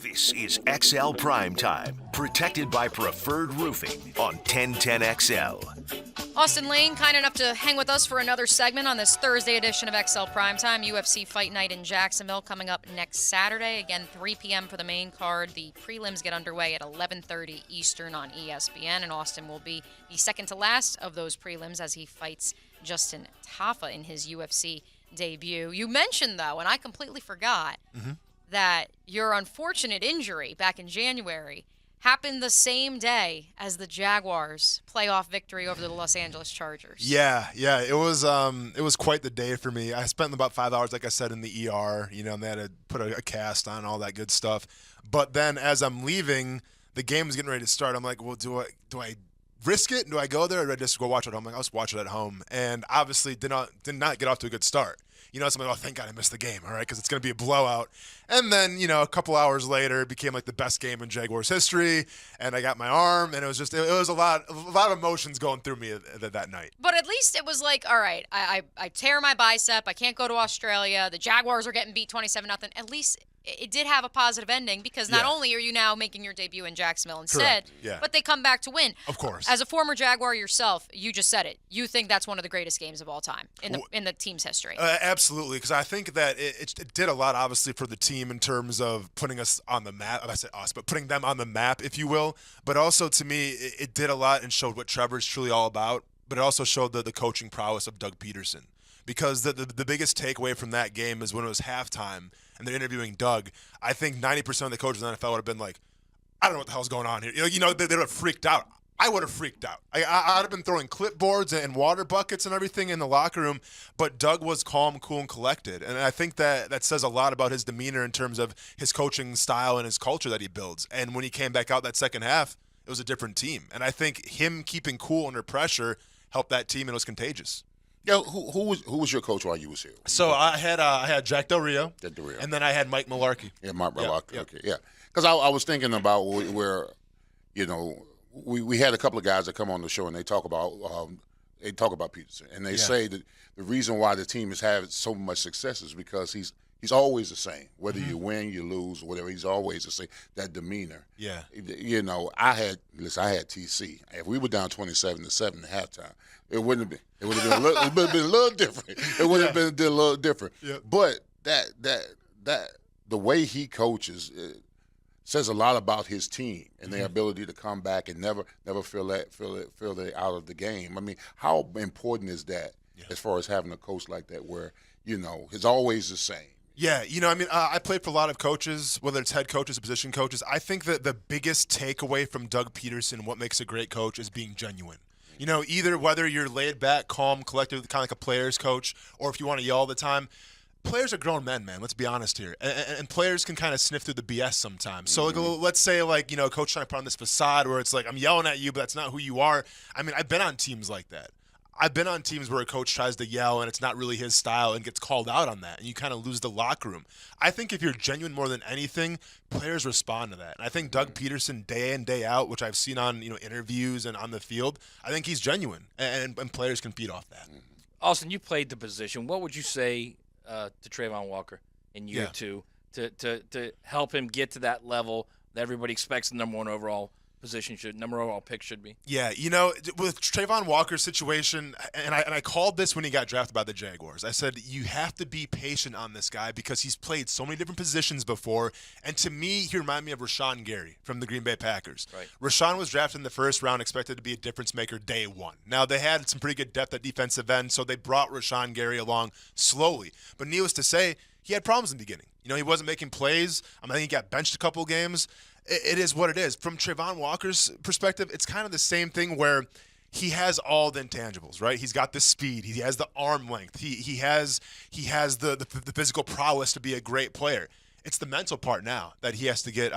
This is XL Prime Time, protected by Preferred Roofing on 1010XL. Austen Lane, kind enough to hang with us for another segment on this Thursday edition of XL Primetime. UFC Fight Night in Jacksonville coming up next Saturday. Again, 3 p.m. for the main card. The prelims get underway at 11:30 Eastern on ESPN, and Austin will be the second to last of those prelims as he fights Justin Tafa in his UFC debut. You mentioned, though, and I completely forgot, that your unfortunate injury back in January happened the same day as the Jaguars' playoff victory over the Los Angeles Chargers. Yeah, it was quite the day for me. I spent about 5 hours, like I said, in the ER, and they had to put a cast on, all that good stuff. But then as I'm leaving, the game was getting ready to start. I'm like, well, do I risk it? Do I go there, or do I just go watch it at home? I'll just watch it at home. And obviously did not get off to a good start. So I'm like, oh, thank God I missed the game, all right, because it's going to be a blowout. And then, a couple hours later, it became like the best game in Jaguars history, and I got my arm, and it was a lot of emotions going through me that night. But at least it was like, all right, I tear my bicep, I can't go to Australia, the Jaguars are getting beat 27-0. At least it did have a positive ending, because not only are you now making your debut in Jacksonville instead, but they come back to win. Of course. As a former Jaguar yourself, you just said it. You think that's one of the greatest games of all time in the team's history. Absolutely, because I think that it did a lot, obviously, for the team in terms of putting us on the map. I said us, but putting them on the map, if you will. But also, to me, it did a lot and showed what Trevor's truly all about. But it also showed the coaching prowess of Doug Peterson. Because the biggest takeaway from that game is when it was halftime and they're interviewing Doug, I think 90% of the coaches in the NFL would have been like, I don't know what the hell's going on here. They would have freaked out. I would have freaked out. I'd have been throwing clipboards and water buckets and everything in the locker room, but Doug was calm, cool, and collected. And I think that says a lot about his demeanor in terms of his coaching style and his culture that he builds. And when he came back out that second half, it was a different team. And I think him keeping cool under pressure helped that team, and it was contagious. Yeah, who was your coach while you was here? So I had Jack Del Rio. And then I had Mike Mularkey. Yeah, Mike Mularkey. Okay, yeah. Because I was thinking about where, we had a couple of guys that come on the show and they talk about Peterson, and they say that the reason why the team has had so much success is because he's always the same. Whether you win, you lose, or whatever, he's always the same. That demeanor. Yeah. I had TC. If we were down 27-7 at halftime, it would have been a little different. It would have been a little different. Yep. But that the way he coaches says a lot about his team and their ability to come back and never feel they out of the game. I mean, how important is that as far as having a coach like that where it's always the same? Yeah, I played for a lot of coaches, whether it's head coaches or position coaches. I think that the biggest takeaway from Doug Peterson, what makes a great coach, is being genuine. Either whether you're laid back, calm, collected, kind of like a player's coach, or if you want to yell all the time. Players are grown men, man. Let's be honest here. And players can kind of sniff through the BS sometimes. So let's say, coach trying to put on this facade where it's like, I'm yelling at you, but that's not who you are. I mean, I've been on teams like that. I've been on teams where a coach tries to yell and it's not really his style and gets called out on that, and you kind of lose the locker room. I think if you're genuine more than anything, players respond to that. And I think Doug Peterson, day in, day out, which I've seen on interviews and on the field, I think he's genuine, and players can feed off that. Austin, you played the position. What would you say to Travon Walker in year two to help him get to that level that everybody expects the number one overall pick should be? Yeah, with Travon Walker's situation, and I called this when he got drafted by the Jaguars. I said, you have to be patient on this guy because he's played so many different positions before. And to me, he reminded me of Rashawn Gary from the Green Bay Packers. Right. Rashawn was drafted in the first round, expected to be a difference maker day one. Now, they had some pretty good depth at defensive end, so they brought Rashawn Gary along slowly. But needless to say, he had problems in the beginning. He wasn't making plays. I think he got benched a couple games. It is what it is. From Travon Walker's perspective, it's kind of the same thing where he has all the intangibles, right? He's got the speed. He has the arm length. He has the physical prowess to be a great player. It's the mental part now that he has to get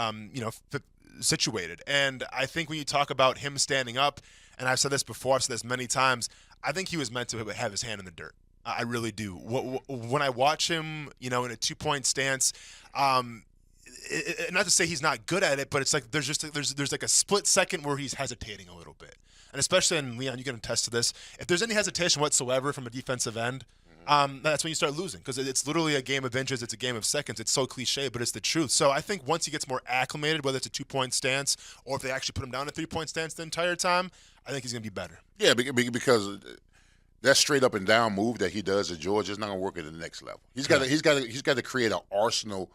situated. And I think when you talk about him standing up, and I've said this before, I've said this many times, I think he was meant to have his hand in the dirt. I really do. When I watch him, in a 2-point stance, not to say he's not good at it, but it's like there's like a split second where he's hesitating a little bit. And especially in Leon, you can attest to this. If there's any hesitation whatsoever from a defensive end, that's when you start losing, because it's literally a game of inches. It's a game of seconds. It's so cliche, but it's the truth. So I think once he gets more acclimated, whether it's a 2-point stance or if they actually put him down a 3-point stance the entire time, I think he's going to be better. Yeah, because that straight up and down move that he does at Georgia is not going to work at the next level. He's got to create an arsenal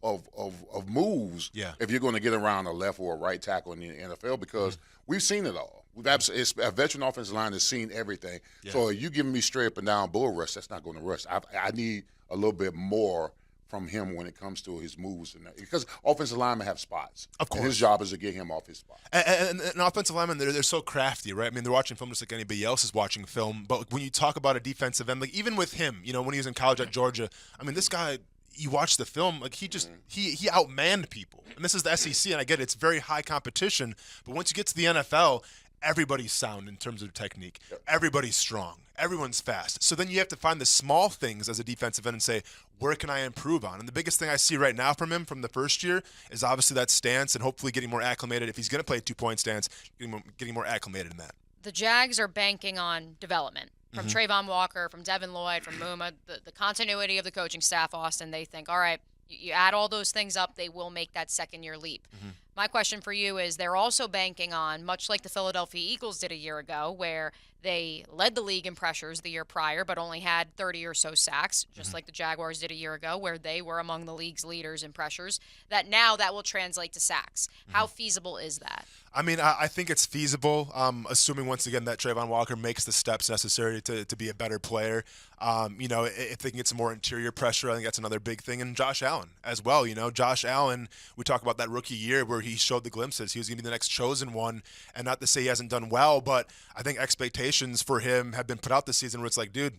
of moves if you're going to get around a left or a right tackle in the NFL, because we've seen it all. A veteran offensive line has seen everything. Yeah. So if you giving me straight up and down bull rush, that's not going to rush. I need a little bit more from him when it comes to his moves, because offensive linemen have spots. Of course, and his job is to get him off his spot. And offensive linemen, they're so crafty, right? I mean, they're watching film just like anybody else is watching film. But when you talk about a defensive end, like even with him, when he was in college at Georgia, I mean, this guy. You watch the film, like he outmanned people. And this is the SEC, and I get it, it's very high competition. But once you get to the NFL, everybody's sound in terms of technique. Everybody's strong. Everyone's fast. So then you have to find the small things as a defensive end and say, where can I improve on? And the biggest thing I see right now from him from the first year is obviously that stance and hopefully getting more acclimated. If he's going to play a 2-point stance, getting more acclimated in that. The Jags are banking on development. From Travon Walker, from Devin Lloyd, from Muma, the continuity of the coaching staff, Austen, they think, all right, you add all those things up, they will make that second-year leap. My question for you is they're also banking on, much like the Philadelphia Eagles did a year ago, where they led the league in pressures the year prior but only had 30 or so sacks, just like the Jaguars did a year ago, where they were among the league's leaders in pressures, that now that will translate to sacks. How feasible is that? I mean, I think it's feasible, assuming, once again, that Travon Walker makes the steps necessary to be a better player. If they can get some more interior pressure, I think that's another big thing. And Josh Allen as well. Josh Allen, we talk about that rookie year where he showed the glimpses. He was going to be the next chosen one, and not to say he hasn't done well, but I think expectations for him have been put out this season where it's like, dude,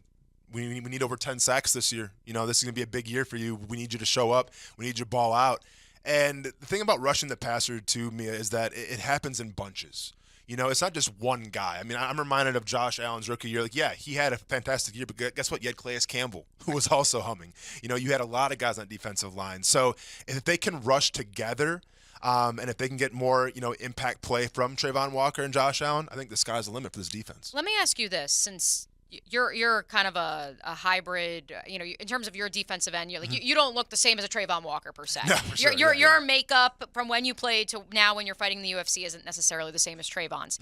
we need over 10 sacks this year. This is going to be a big year for you. We need you to show up. We need you to ball out. And the thing about rushing the passer, too, Mia, is that it happens in bunches. It's not just one guy. I mean, I'm reminded of Josh Allen's rookie year. Like, yeah, he had a fantastic year, but guess what? You had Calais Campbell, who was also humming. You had a lot of guys on the defensive line. So if they can rush together, and if they can get more, impact play from Travon Walker and Josh Allen, I think the sky's the limit for this defense. Let me ask you this, since you're kind of a hybrid, in terms of your defensive end, you don't look the same as a Travon Walker per se. No, for sure. Your makeup from when you played to now when you're fighting the UFC isn't necessarily the same as Travon's.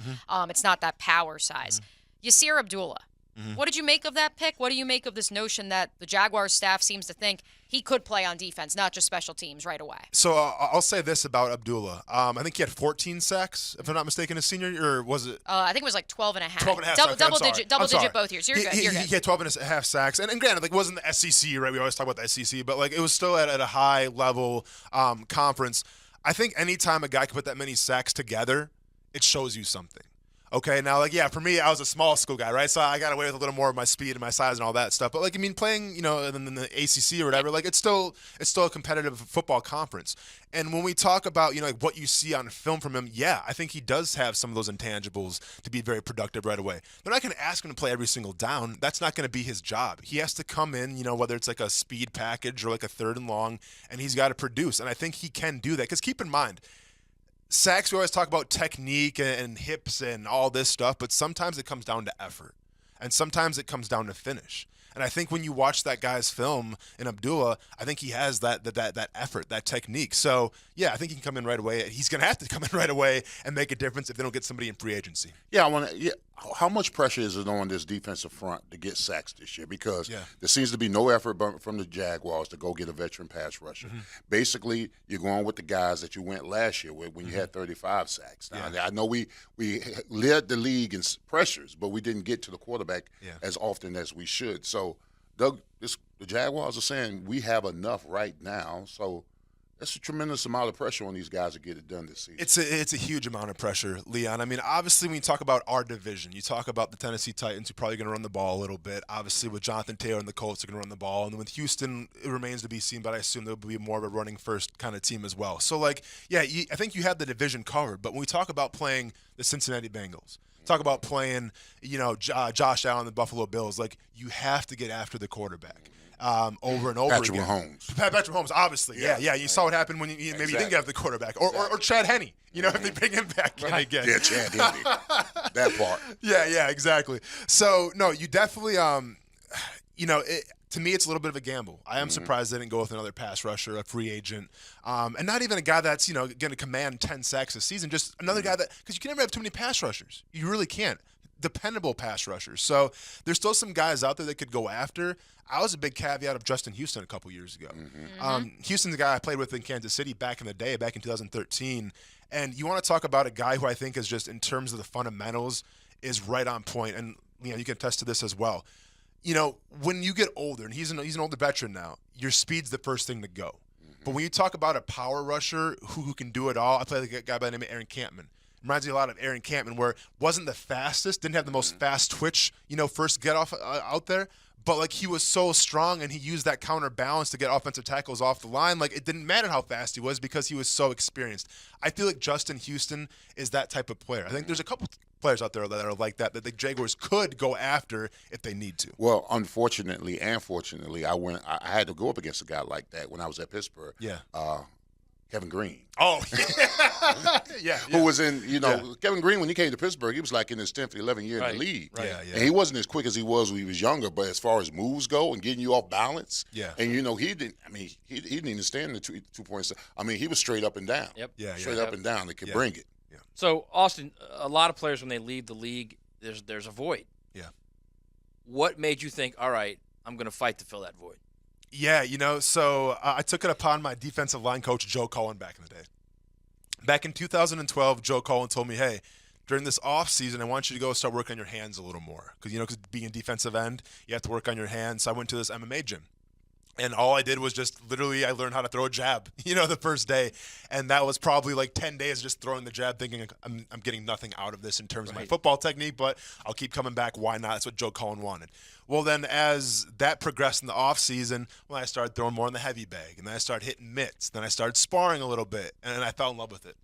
It's not that power size. Yasir Abdullah. What did you make of that pick? What do you make of this notion that the Jaguars staff seems to think he could play on defense, not just special teams, right away? So I'll say this about Abdullah. I think he had 14 sacks, if I'm not mistaken, his senior year, or was it? I think it was like 12 and a half. 12 and a half. Double digit both years. You're good. He had 12 and a half sacks. And granted, it wasn't the SEC, right? We always talk about the SEC, but it was still at a high level conference. I think anytime a guy can put that many sacks together, it shows you something. Okay, now, for me, I was a small school guy, right? So I got away with a little more of my speed and my size and all that stuff. But, playing, in the ACC or whatever, it's still a competitive football conference. And when we talk about, what you see on film from him, yeah, I think he does have some of those intangibles to be very productive right away. They're not going to ask him to play every single down. That's not going to be his job. He has to come in, whether it's like a speed package or like a 3rd and long, and he's got to produce. And I think he can do that. Because keep in mind, sacks, we always talk about technique and hips and all this stuff, but sometimes it comes down to effort, and sometimes it comes down to finish. And I think when you watch that guy's film in Abdullah, I think he has that effort, that technique. So, yeah, I think he can come in right away. He's going to have to come in right away and make a difference if they don't get somebody in free agency. Yeah, how much pressure is it on this defensive front to get sacks this year? Because there seems to be no effort from the Jaguars to go get a veteran pass rusher. Basically, you're going with the guys that you went last year with when you had 35 sacks. Now, I know we led the league in pressures, but we didn't get to the quarterback as often as we should. So, Doug, the Jaguars are saying we have enough right now, so that's a tremendous amount of pressure on these guys to get it done this season. It's a huge amount of pressure, Leon. I mean, obviously, when you talk about our division, you talk about the Tennessee Titans, who are probably going to run the ball a little bit. Obviously, with Jonathan Taylor and the Colts, they're going to run the ball. And then with Houston, it remains to be seen, but I assume they'll be more of a running-first kind of team as well. So, I think you have the division covered. But when we talk about playing the Cincinnati Bengals, talk about playing, Josh Allen, the Buffalo Bills, you have to get after the quarterback. Over and over Patrick again. Mahomes. Patrick Mahomes, obviously. Yeah. You saw what happened when you didn't get the quarterback. Or Chad Henne, if they bring him back in again. Yeah, Chad Henne. That part. Yeah, exactly. So, no, you definitely to me, it's a little bit of a gamble. I am surprised they didn't go with another pass rusher, a free agent, and not even a guy that's, going to command 10 sacks a season. Just another guy because you can never have too many pass rushers. You really can't. Dependable pass rushers. So there's still some guys out there that could go after. I was a big caveat of Justin Houston a couple years ago. Houston's a guy I played with in Kansas City back in the day, back in 2013. And you want to talk about a guy who I think is just, in terms of the fundamentals, is right on point. And, you can attest to this as well. When you get older, and he's an older veteran now, your speed's the first thing to go. But when you talk about a power rusher who can do it all, I played with a guy by the name of Aaron Campman. Reminds me a lot of Aaron Campman, where wasn't the fastest, didn't have the most fast twitch, first get off out there, but like he was so strong and he used that counterbalance to get offensive tackles off the line. Like it didn't matter how fast he was because he was so experienced. I feel like Justin Houston is that type of player. I think there's a couple players out there that are like that the Jaguars could go after if they need to. Well, unfortunately and fortunately, I had to go up against a guy like that when I was at Pittsburgh. Yeah. Kevin Green. Oh, yeah. Who was in, Kevin Green, when he came to Pittsburgh, he was like in his 10th, 11th year in the league. Right. Yeah. And he wasn't as quick as he was when he was younger, but as far as moves go and getting you off balance, and he didn't even stand in the 2.7. I mean, he was straight up and down. Yep. Straight up and down. They could bring it. Yeah. So, Austin, a lot of players, when they leave the league, there's a void. Yeah. What made you think, all right, I'm going to fight to fill that void? Yeah, so I took it upon my defensive line coach, Joe Cullen, back in the day. Back in 2012, Joe Cullen told me, hey, during this off season, I want you to go start working on your hands a little more. Because, being a defensive end, you have to work on your hands. So I went to this MMA gym. And all I did was just literally I learned how to throw a jab, the first day. And that was probably like 10 days just throwing the jab, thinking I'm getting nothing out of this in terms of my football technique, but I'll keep coming back. Why not? That's what Joe Cullen wanted. Well, then as that progressed in the offseason, I started throwing more in the heavy bag. And then I started hitting mitts. Then I started sparring a little bit. And I fell in love with it.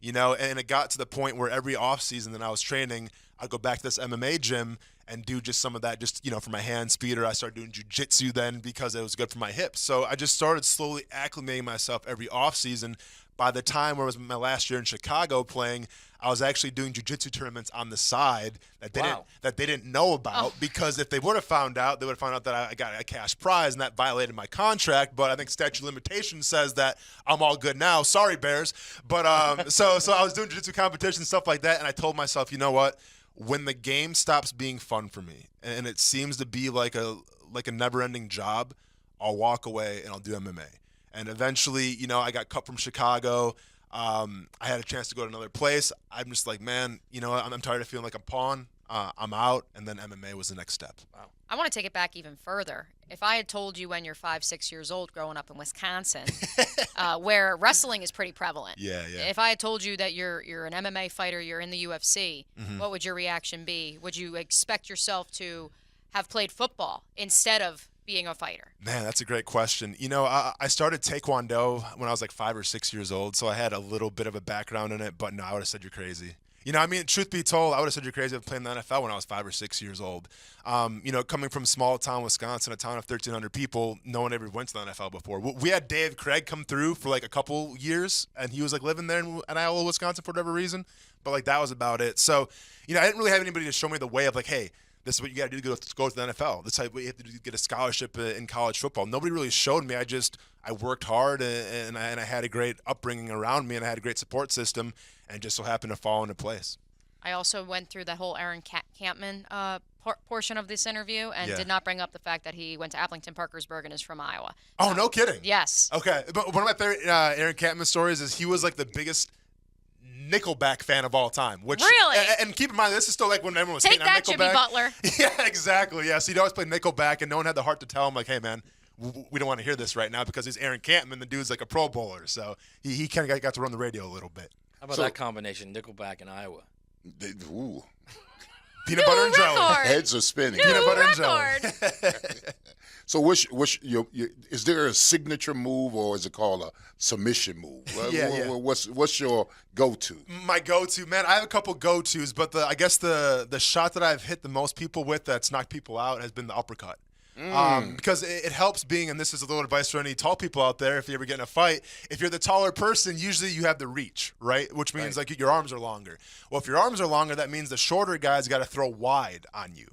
And it got to the point where every offseason that I was training, I'd go back to this MMA gym and do just some of that for my hand speed, or I started doing jiu-jitsu then because it was good for my hips. So I just started slowly acclimating myself every offseason. By the time where it was my last year in Chicago playing, I was actually doing jiu-jitsu tournaments on the side that they didn't know about because if they would have found out, they would have found out that I got a cash prize and that violated my contract. But I think statute of limitations says that I'm all good now. Sorry, Bears. But so I was doing jiu-jitsu competitions, stuff like that, and I told myself, you know what? When the game stops being fun for me and it seems to be like a never-ending job, I'll walk away and I'll do MMA. And eventually, I got cut from Chicago. I had a chance to go to another place. I'm just like, man, I'm tired of feeling like I'm pawn. I'm out, and then MMA was the next step. Wow. I want to take it back even further. If I had told you when you're 5, 6 years old growing up in Wisconsin, where wrestling is pretty prevalent. Yeah. If I had told you that you're an MMA fighter, you're in the UFC, what would your reaction be? Would you expect yourself to have played football instead of being a fighter? Man, that's a great question. I started Taekwondo when I was like 5 or 6 years old, so I had a little bit of a background in it, but no, I would have said you're crazy. Truth be told, I would have said you're crazy of playing the NFL when I was 5 or 6 years old. Coming from small town Wisconsin, a town of 1,300 people, no one ever went to the NFL before. We had Dave Craig come through for like a couple years, and he was like living there in Iowa, Wisconsin for whatever reason. But like that was about it. So, I didn't really have anybody to show me the way of like, hey, this is what you got to do to go to the NFL. This is what you have to do to get a scholarship in college football. Nobody really showed me. I worked hard and I had a great upbringing around me and I had a great support system and just so happened to fall into place. I also went through the whole Aaron Campman portion of this interview and did not bring up the fact that he went to Appleton Parkersburg and is from Iowa. Oh, no kidding. Yes. Okay. But one of my favorite Aaron Campman stories is he was like the biggest Nickelback fan of all time. Which, really? And keep in mind, this is still like when everyone was Take hating on that, Nickelback. Jimmy Butler. Yeah, exactly. Yeah, so he'd always play Nickelback, and no one had the heart to tell him, like, hey, man, we don't want to hear this right now because he's Aaron Campman. The dude's like a Pro Bowler, so he kind of got to run the radio a little bit. How about that combination, Nickelback and Iowa? Ooh. Peanut butter and jelly. Heads are spinning. Peanut butter and jelly. So what's your is there a signature move or is it called a submission move? Yeah. What's your go-to? My go-to, man, I have a couple go-tos, but I guess the shot that I've hit the most people with that's knocked people out has been the uppercut. because it helps being, and this is a little advice for any tall people out there, if you ever get in a fight, if you're the taller person, usually you have the reach, right? Which means like your arms are longer. Well, if your arms are longer, that means the shorter guy's got to throw wide on you,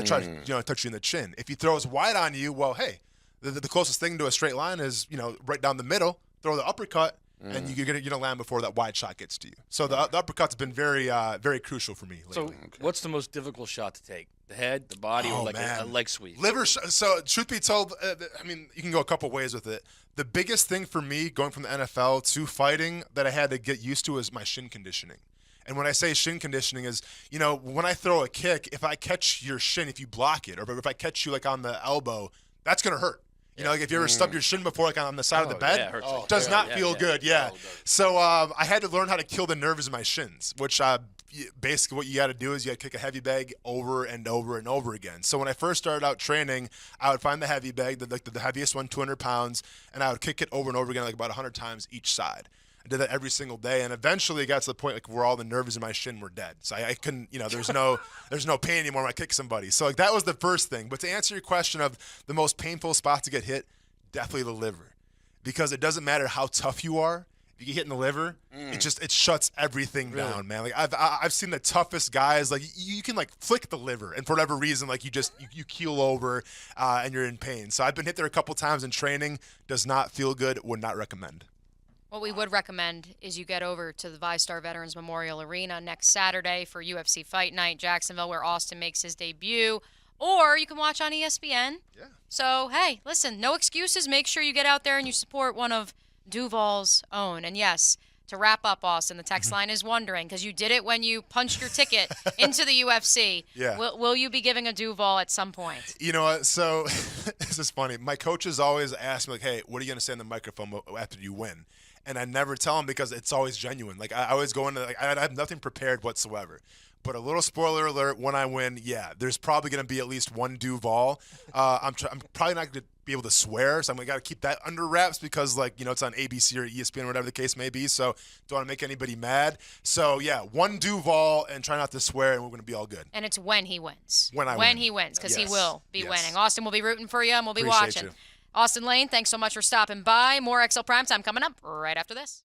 try to touch you in the chin. If he throws wide on you, well, hey, the closest thing to a straight line is right down the middle, throw the uppercut, and you're gonna land before that wide shot gets to you. So the uppercut's been very very crucial for me lately. So what's the most difficult shot to take? The head, the body, or like a leg sweep? So truth be told, I mean, you can go a couple ways with it. The biggest thing for me going from the NFL to fighting that I had to get used to is my shin conditioning. And when I say shin conditioning is, when I throw a kick, if I catch your shin, if you block it, or if I catch you like on the elbow, that's gonna hurt. Like if you ever stubbed your shin before, like on the side of the bed, it does not feel good. Yeah. So I had to learn how to kill the nerves in my shins, which basically what you got to do is you got to kick a heavy bag over and over and over again. So when I first started out training, I would find the heavy bag, the heaviest one, 200 pounds, and I would kick it over and over again, like about 100 times each side. I did that every single day, and eventually it got to the point where all the nerves in my shin were dead. So I couldn't, there's no pain anymore when I kick somebody. So that was the first thing. But to answer your question of the most painful spot to get hit, definitely the liver, because it doesn't matter how tough you are. If you get hit in the liver, it shuts everything down, man. Like I've seen the toughest guys, like you can like flick the liver, and for whatever reason, like you keel over and you're in pain. So I've been hit there a couple times in training. Does not feel good. Would not recommend. What we would recommend is you get over to the VyStar Veterans Memorial Arena next Saturday for UFC Fight Night, Jacksonville, where Austen makes his debut. Or you can watch on ESPN. Yeah. So, hey, listen, no excuses. Make sure you get out there and you support one of Duval's own. And, yes, to wrap up, Austen, the text line is wondering, because you did it when you punched your ticket into the UFC. Yeah. Will you be giving a Duval at some point? You know what? So, this is funny. My coaches always ask me, like, hey, what are you going to say on the microphone after you win? And I never tell them because it's always genuine. Like I always go into I have nothing prepared whatsoever. But a little spoiler alert: when I win, there's probably going to be at least one Duval. I'm probably not going to be able to swear, so I'm got to keep that under wraps because it's on ABC or ESPN or whatever the case may be. So don't want to make anybody mad. So one Duval and try not to swear, and we're going to be all good. And it's when he wins. When he wins, because he will be winning. Austen will be rooting for you, and we'll be watching. Austen Lane, thanks so much for stopping by. More XL Primetime coming up right after this.